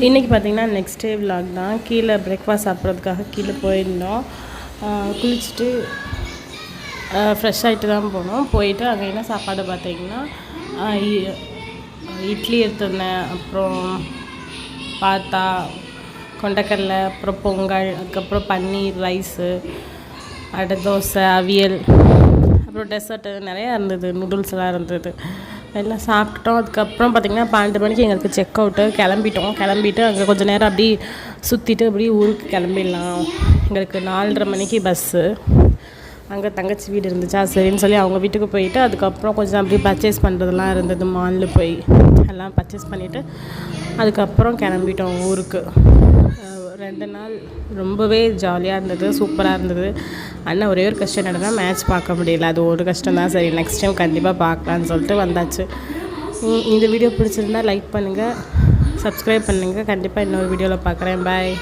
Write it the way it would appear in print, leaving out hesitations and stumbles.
இன்றைக்கி பார்த்திங்கன்னா next day vlog தான். கீழே பிரேக்ஃபாஸ்ட் சாப்பிட்றதுக்காக கீழே போயிருந்தோம். குளிச்சுட்டு ஃப்ரெஷ் ஆகிட்டு தான் போனோம். போயிட்டு அங்கே என்ன சாப்பாடு பார்த்திங்கன்னா இட்லி எடுத்துருந்தேன், அப்புறம் பாத்தா, கொண்டக்கடலை, அப்புறம் பொங்கல், அதுக்கப்புறம் பன்னீர் ரைஸு, அடை தோசை, அவியல், அப்புறம் டெசர்ட்டு நிறையா இருந்தது, நூடுல்ஸ்லாம் இருந்தது. எல்லாம் சாப்பிட்டோம். அதுக்கப்புறம் பார்த்திங்கன்னா 12 மணிக்கு எங்களுக்கு செக் அவுட்டு. கிளம்பிட்டு அங்கே கொஞ்சம் நேரம் அப்படி சுற்றிட்டு அப்படியே ஊருக்கு கிளம்பிடலாம். எங்களுக்கு 4:30 மணிக்கு பஸ்ஸு. அங்கே தங்கச்சி வீடு இருந்துச்சா, சரின்னு சொல்லி அவங்க வீட்டுக்கு போயிட்டு அதுக்கப்புறம் கொஞ்சம் அப்படியே பர்ச்சேஸ் பண்ணுறதுலாம் இருந்தது. மாலில் போய் எல்லாம் பர்ச்சேஸ் பண்ணிவிட்டு அதுக்கப்புறம் கிளம்பிட்டோம் ஊருக்கு. 2 நாள் ரொம்பவே ஜாலியாக இருந்தது, சூப்பராக இருந்தது. ஆனால் ஒரே ஒரு கஷ்டம் என்னன்னா மேட்ச் பார்க்க முடியல. அது ஒரு கஷ்டம் தான். சரி, நெக்ஸ்ட் டைம் கண்டிப்பாக பார்க்கலான்னு சொல்லிட்டு வந்தாச்சு. இந்த வீடியோ பிடிச்சிருந்தா லைக் பண்ணுங்கள், சப்ஸ்கிரைப் பண்ணுங்கள். கண்டிப்பாக இன்னொரு வீடியோவில் பார்க்குறேன். பாய்.